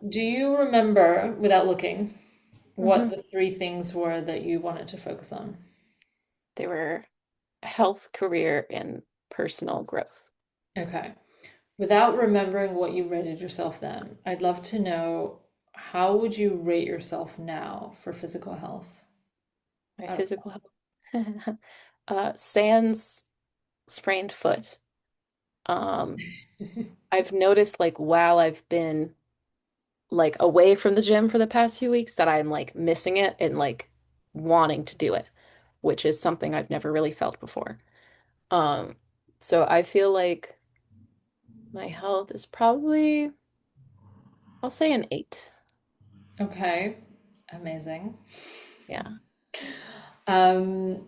Do you remember, without looking, what Hmm. the three things were that you wanted to focus on? They were health, career, and personal growth. Okay. Without remembering what you rated yourself then, I'd love to know how would you rate yourself now for physical health? My Out physical health. Sans sprained foot. Um, of- I've noticed like while I've been like away from the gym for the past few weeks that I'm like missing it and like wanting to do it, which is something I've never really felt before. Um, so I feel like my health is probably, I'll say an 8. Okay. Amazing. Yeah. Um,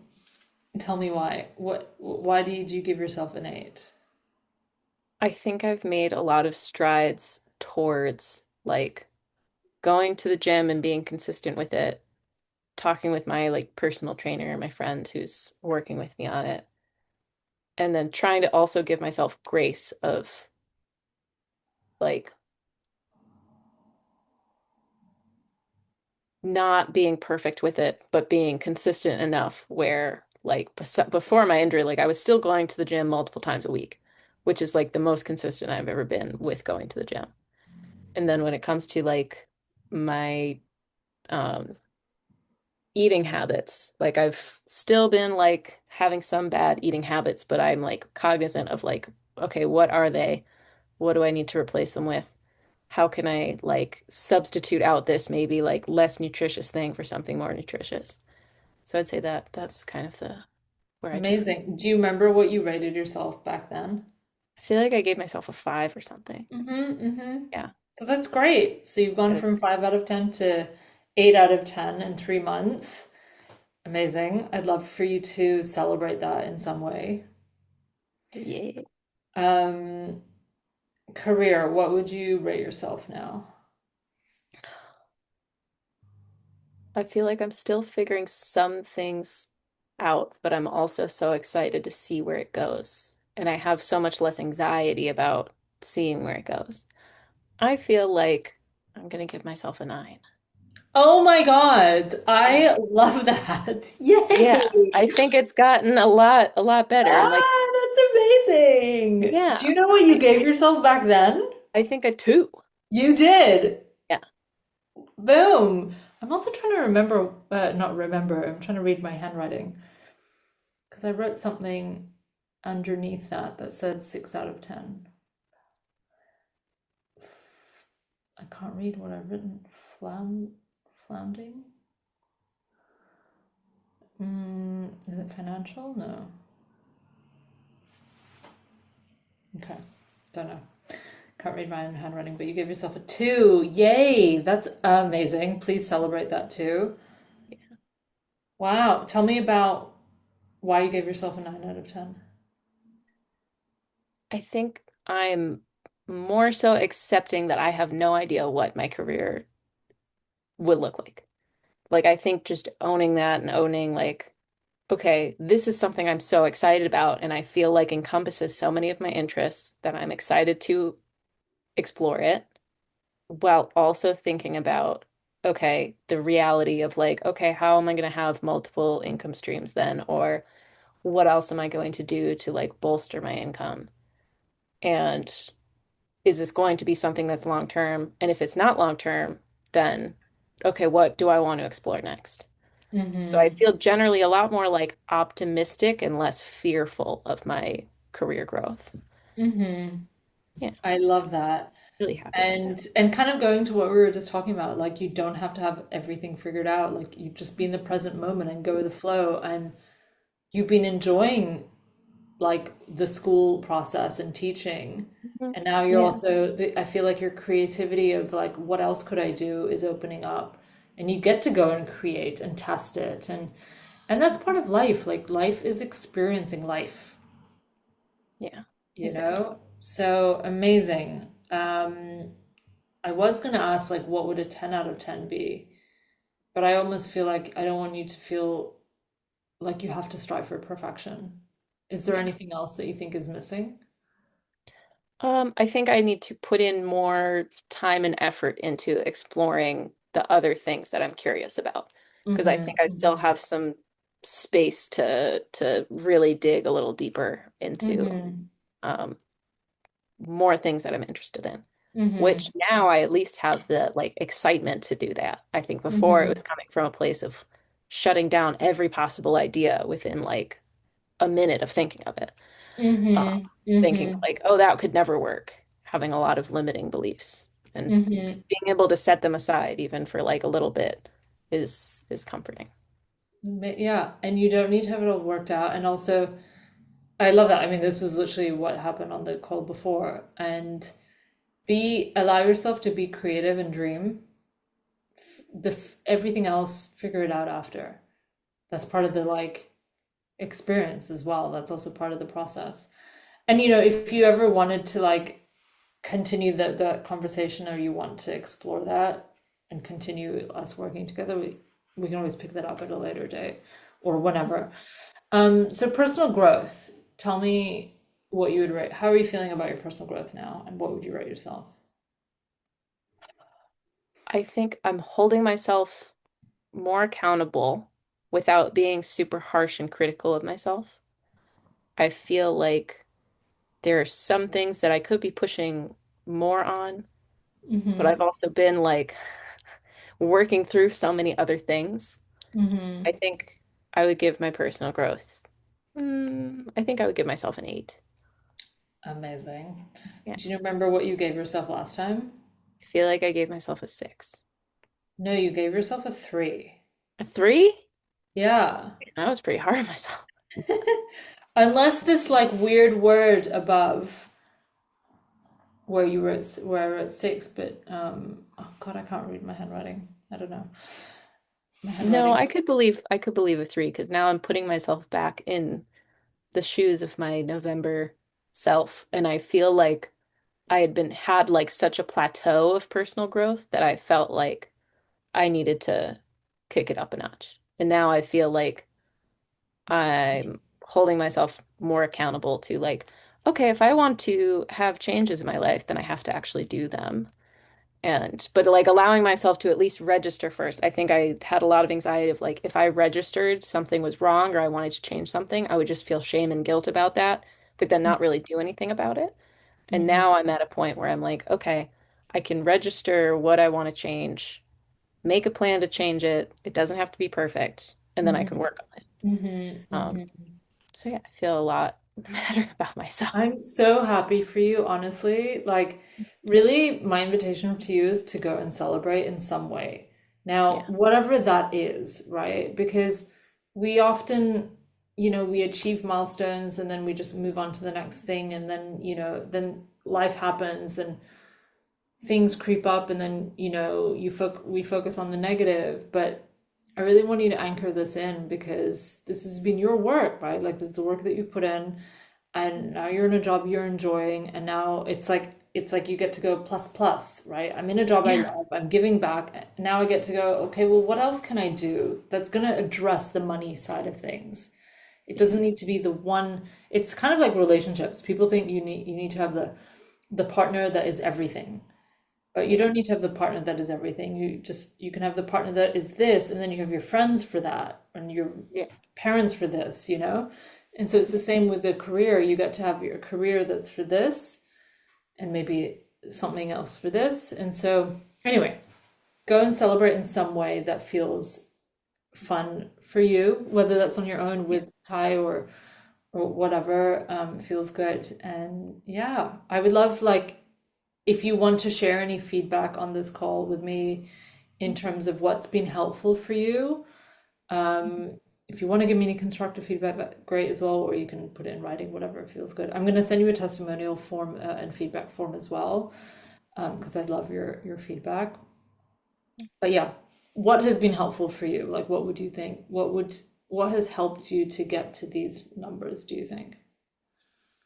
Tell me why. Why did you give yourself an eight? I think I've made a lot of strides towards like going to the gym and being consistent with it, talking with my like personal trainer, my friend who's working with me on it, and then trying to also give myself grace of like not being perfect with it, but being consistent enough where like before my injury, like I was still going to the gym multiple times a week, which is like the most consistent I've ever been with going to the gym. And then when it comes to like my um eating habits, like I've still been like having some bad eating habits, but I'm like cognizant of like, okay, what are they? What do I need to replace them with? How can I like substitute out this maybe like less nutritious thing for something more nutritious? So I'd say that that's kind of the where I turn. Amazing. Do you remember what you rated yourself back then? I feel like I gave myself a 5 or something. Yeah. So that's great. So you've gone But from 5 out of 10 to 8 out of 10 in 3 months. Amazing. I'd love for you to celebrate that in some way. yeah. Um, Career, what would you rate yourself now? I feel like I'm still figuring some things out, but I'm also so excited to see where it goes. And I have so much less anxiety about seeing where it goes. I feel like I'm gonna give myself a 9. Oh my God, Yeah. I love that. Yeah. Yay! I think it's gotten a lot better. And like, That's amazing. Do yeah, you know what you gave yourself back then? I think a 2. You did. Yeah. Boom. I'm also trying to remember, not remember, I'm trying to read my handwriting because I wrote something underneath that said 6 out of 10. I can't read what I've written. Flounding? Is it financial? No. Okay. Don't know. Can't read my own handwriting, but you gave yourself a two. Yay! That's amazing. Please celebrate that too. Wow. Tell me about why you gave yourself a 9 out of 10. I think I'm more so accepting that I have no idea what my career would look like. Like, I think just owning that and owning, like, okay, this is something I'm so excited about, and I feel like encompasses so many of my interests that I'm excited to explore it, while also thinking about, okay, the reality of like, okay, how am I going to have multiple income streams then? Or what else am I going to do to like bolster my income? And is this going to be something that's long term? And if it's not long term, then okay, what do I want to explore next? So I Mm-hmm. feel generally a lot more like optimistic and less fearful of my career growth. Mm-hmm. Yeah, I so love that. really happy about that. And kind of going to what we were just talking about, like you don't have to have everything figured out. Like you just be in the present moment and go with the flow. And you've been enjoying like the school process and teaching. Mhm. And now you're Yeah, also, I feel like your creativity of like, what else could I do is opening up. And you get to go and create and test it. And that's part of life. Like life is experiencing life, yeah, you exactly. know? So amazing. I was gonna ask like what would a 10 out of 10 be? But I almost feel like I don't want you to feel like you have to strive for perfection. Is there Yeah. anything else that you think is missing? I think I need to put in more time and effort into exploring the other things that I'm curious about because I think I still Mm-hmm. have some space to really dig a little deeper into Mm-hmm. um, more things that I'm interested in. Mm-hmm. Which now I at least have the like excitement to do that. I think before it Mm-hmm. was coming from a place of shutting down every possible idea within like a minute of thinking of it. Uh, Mm-hmm. Thinking Mm-hmm. like, oh, that could never work, having a lot of limiting beliefs and Mm-hmm. being able to set them aside even for like a little bit is comforting. Yeah, and you don't need to have it all worked out. And also, I love that. I mean, this was literally what happened on the call before. And allow yourself to be creative and dream. Everything else, figure it out after. That's part of the like experience as well. That's also part of the process. And if you ever wanted to like continue that conversation, or you want to explore that and continue us working together, we can always pick that up at a later date or whenever. So personal growth. Tell me what you would rate. How are you feeling about your personal growth now, and what would you rate yourself? I think I'm holding myself more accountable without being super harsh and critical of myself. I feel like there are some things that I could be pushing more on, but Mm-hmm. I've also been like working through so many other things. Mm-hmm. I think I would give my personal growth. I think I would give myself an 8. Amazing. Yeah. Do you remember what you gave yourself last time? I feel like I gave myself a 6. No, you gave yourself a 3. A 3? Yeah. I was pretty hard on myself. Unless this like weird word above where I wrote 6, but oh God, I can't read my handwriting. I don't know. My No, handwriting. I could believe a 3 because now I'm putting myself back in the shoes of my November self, and I feel like I had like such a plateau of personal growth that I felt like I needed to kick it up a notch. And now I feel like I'm holding myself more accountable to like, okay, if I want to have changes in my life, then I have to actually do them. But like allowing myself to at least register first. I think I had a lot of anxiety of like, if I registered something was wrong or I wanted to change something, I would just feel shame and guilt about that, but then not really do anything about it. And Mm-hmm. now I'm at a point where I'm like, okay, I can register what I want to change, make a plan to change it. It doesn't have to be perfect, and then I can Mm-hmm. work on it. Mm-hmm. Um, Mm-hmm. so yeah, I feel a lot better about myself. I'm so happy for you, honestly. Like, really, my invitation to you is to go and celebrate in some way. Now, Yeah. whatever that is, right? Because we often, we achieve milestones and then we just move on to the next thing. And then, then life happens and things creep up. And then, we focus on the negative. But I really want you to anchor this in, because this has been your work, right? Like, this is the work that you've put in, and now you're in a job you're enjoying, and now it's like you get to go plus plus, right? I'm in a job I Yeah. love, I'm giving back. Now I get to go, okay, well, what else can I do that's going to address the money side of things? It Yeah. doesn't need to be the one. It's kind of like relationships. People think you need to have the partner that is everything, but you Yeah. don't need to have the partner that is everything. You can have the partner that is this, and then you have your friends for that, and your Yeah. parents for this. And so it's the same with the career. You get to have your career that's for this, and maybe something else for this. And so, anyway, go and celebrate in some way that feels fun for you, whether that's on your own Yeah. with Ty or whatever feels good. And yeah, I would love, like, if you want to share any feedback on this call with me in terms of what's been helpful for you. If you want to give me any constructive feedback, that great as well, or you can put it in writing, whatever feels good. I'm going to send you a testimonial form and feedback form as well, because I'd love your feedback. But yeah, what has been helpful for you? Like, what would you think? What has helped you to get to these numbers, do you think?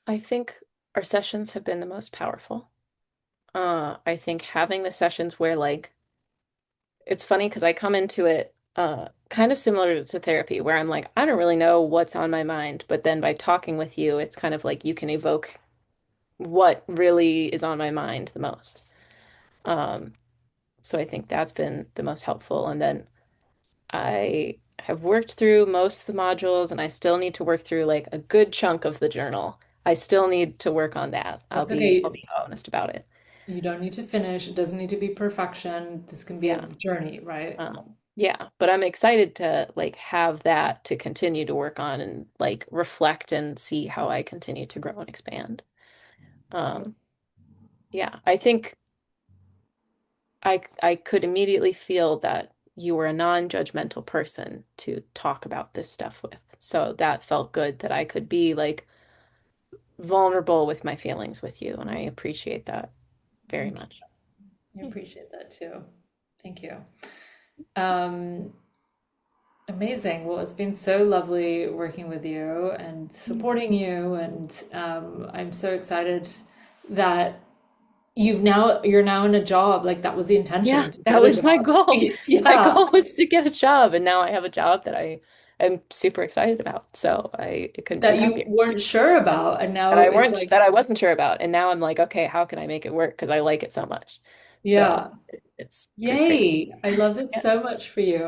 I think our sessions have been the most powerful. I think having the sessions where like it's funny because I come into it kind of similar to therapy where I'm like, I don't really know what's on my mind, but then by talking with you, it's kind of like you can evoke what really is on my mind the most. Um, so I think that's been the most helpful. And then I have worked through most of the modules and I still need to work through like a good chunk of the journal. I still need to work on that. That's I'll okay. be honest about it. You don't need to finish. It doesn't need to be perfection. This can be a Yeah. journey, right? Yeah, but I'm excited to like have that to continue to work on and like reflect and see how I continue to grow and expand. Um, yeah, I think I could immediately feel that you were a non-judgmental person to talk about this stuff with. So that felt good that I could be like vulnerable with my feelings with you, and I appreciate that very Thank you. much. I Yeah. appreciate that too. Thank you. Um, Amazing. Well, it's been so lovely working with you and supporting you, and I'm so excited that you're now in a job. Like that was the Yeah, intention to that get a was my job. goal. My Yeah, goal was to get a job, and now I have a job that I am super excited about. So I couldn't be that you happier. weren't sure about, and That now I it's weren't like, that I wasn't sure about. And now I'm like, okay, how can I make it work? Because I like it so much. So yeah, it's pretty crazy. yay! I love this Yeah. so much for you.